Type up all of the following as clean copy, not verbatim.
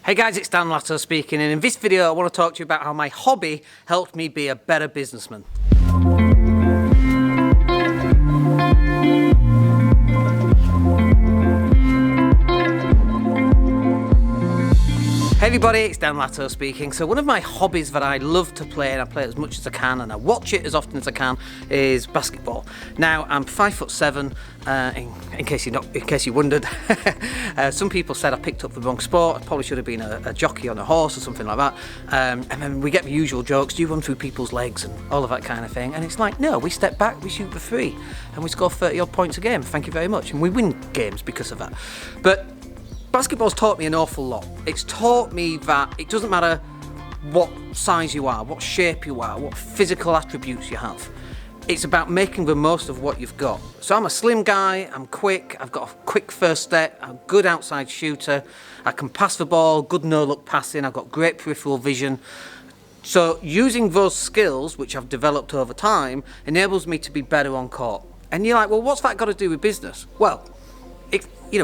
Hey guys, it's Dan Latto speaking, and in this video I want to talk to you about how my hobby helped me be a better businessman. Hey everybody, it's Dan Latto speaking. So one of my hobbies that I love to play, and I play it as much as I can, and I watch it as often as I can, is basketball. Now I'm 5'7", in case you wondered. Some people said I picked up the wrong sport. I probably should have been a jockey on a horse or something like that. And then we get the usual jokes. Do you run through people's legs and all of that kind of thing? And it's like, no, we step back, we shoot for free, and we score 30 odd points a game. Thank you very much, and we win games because of that. But basketball's taught me an awful lot. It's taught me that it doesn't matter what size you are, what shape you are, what physical attributes you have. It's about making the most of what you've got. So I'm a slim guy, I'm quick, I've got a quick first step, I'm a good outside shooter, I can pass the ball, good no-look passing, I've got great peripheral vision. So using those skills, which I've developed over time, enables me to be better on court. And you're like, well, what's that got to do with business? Well,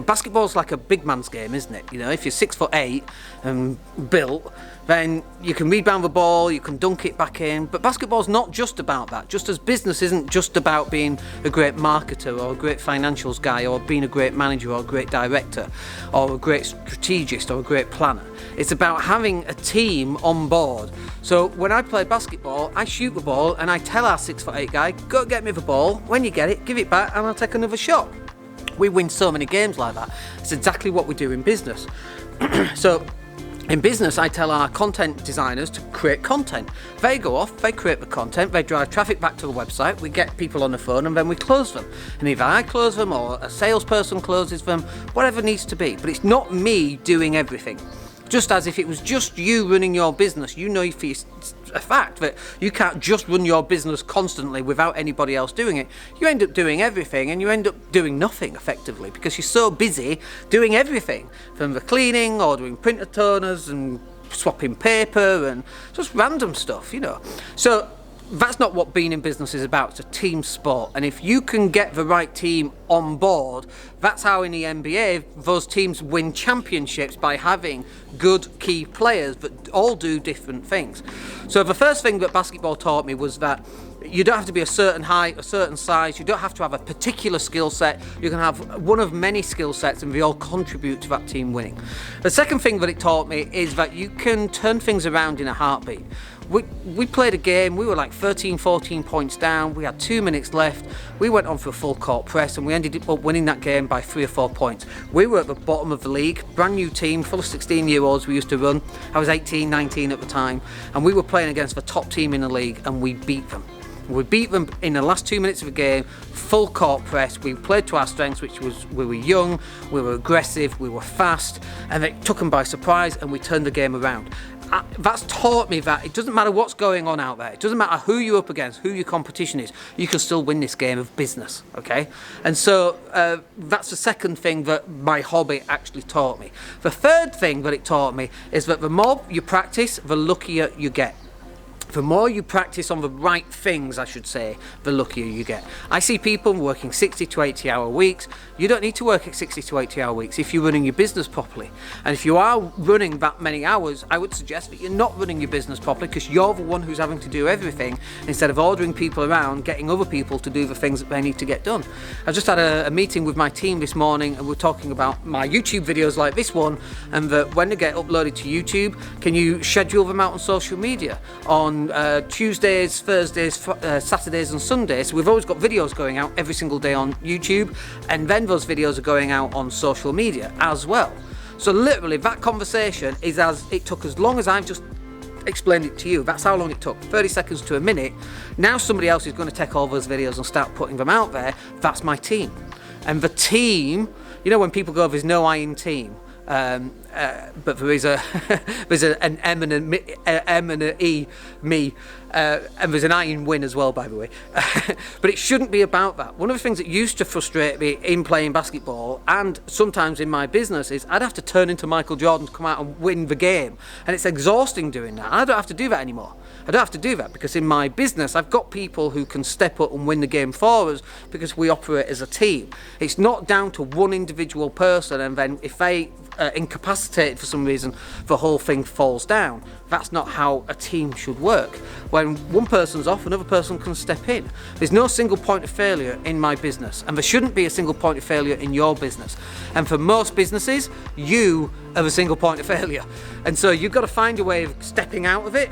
basketball's like a big man's game, isn't it? If you're 6'8" and built, then you can rebound the ball, you can dunk it back in. But basketball's not just about that. Just as business isn't just about being a great marketer or a great financials guy or being a great manager or a great director or a great strategist or a great planner. It's about having a team on board. So when I play basketball, I shoot the ball and I tell our 6'8" guy, go get me the ball. When you get it, give it back and I'll take another shot. We win so many games like that. It's exactly what we do in business. So in business, I tell our content designers to create content. They go off, they create the content, they drive traffic back to the website, we get people on the phone, and then we close them. And either I close them or a salesperson closes them, whatever needs to be. But it's not me doing everything. Just as if it was just you running your business, you know for a fact that you can't just run your business constantly without anybody else doing it. You end up doing everything and you end up doing nothing effectively because you're so busy doing everything, from the cleaning, ordering printer toners and swapping paper and just random stuff, So that's not what being in business is about. It's a team sport, and if you can get the right team on board, that's how in the NBA those teams win championships, by having good key players that all do different things. So the first thing that basketball taught me was that you don't have to be a certain height, a certain size, you don't have to have a particular skill set. You can have one of many skill sets and they all contribute to that team winning. The second thing that it taught me is that you can turn things around in a heartbeat. We played a game, we were like 13, 14 points down, we had 2 minutes left, we went on for a full court press and we ended up winning that game by 3 or 4 points. We were at the bottom of the league, brand new team, full of 16-year-olds we used to run. I was 18, 19 at the time, and we were playing against the top team in the league and we beat them. We beat them in the last 2 minutes of the game, full court press. We played to our strengths, which was we were young, we were aggressive, we were fast, and it took them by surprise and we turned the game around. That's taught me that it doesn't matter what's going on out there. It doesn't matter who you're up against, who your competition is. You can still win this game of business, okay? And so that's the second thing that my hobby actually taught me. The third thing that it taught me is that the more you practice, the luckier you get. The more you practice on the right things, I should say, the luckier you get. I see people working 60 to 80 hour weeks. You don't need to work at 60 to 80 hour weeks if you're running your business properly. And if you are running that many hours, I would suggest that you're not running your business properly, because you're the one who's having to do everything instead of ordering people around, getting other people to do the things that they need to get done. I just had a meeting with my team this morning and we're talking about my YouTube videos like this one, and that when they get uploaded to YouTube, can you schedule them out on social media on Tuesdays, Thursdays, Saturdays and Sundays. So we've always got videos going out every single day on YouTube, and then those videos are going out on social media as well. So literally that conversation is it took as long as I've just explained it to you. That's how long it took, 30 seconds to a minute. Now somebody else is going to take all those videos and start putting them out there. That's my team. And the team, when people go, there's no I in team. But there is there's an M and an E, me, and there's an I in win as well, by the way. But it shouldn't be about that. One of the things that used to frustrate me in playing basketball, and sometimes in my business, is I'd have to turn into Michael Jordan to come out and win the game, and it's exhausting doing that. I don't have to do that anymore. I don't have to do that because in my business I've got people who can step up and win the game for us because we operate as a team. It's not down to one individual person, and then if they incapacitated for some reason, the whole thing falls down. That's not how a team should work. When one person's off, another person can step in. There's no single point of failure in my business, and there shouldn't be a single point of failure in your business. And for most businesses, you are the single point of failure. And so you've got to find a way of stepping out of it,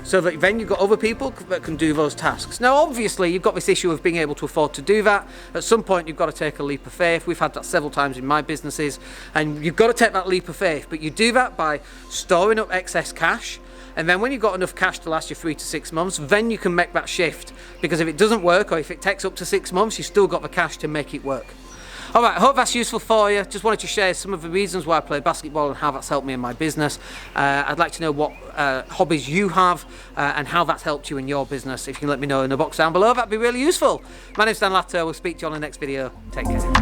so that then you've got other people that can do those tasks. Now, obviously, you've got this issue of being able to afford to do that. At some point, you've got to take a leap of faith. We've had that several times in my businesses, and you've got to take that leap of faith. But you do that by storing up excess cash, and then when you've got enough cash to last you 3 to 6 months, then you can make that shift. Because if it doesn't work, or if it takes up to 6 months, you've still got the cash to make it work. All right, I hope that's useful for you. Just wanted to share some of the reasons why I play basketball and how that's helped me in my business. I'd like to know what hobbies you have and how that's helped you in your business. If you can let me know in the box down below, that'd be really useful. My name's Dan Latto. We'll speak to you on the next video. Take care.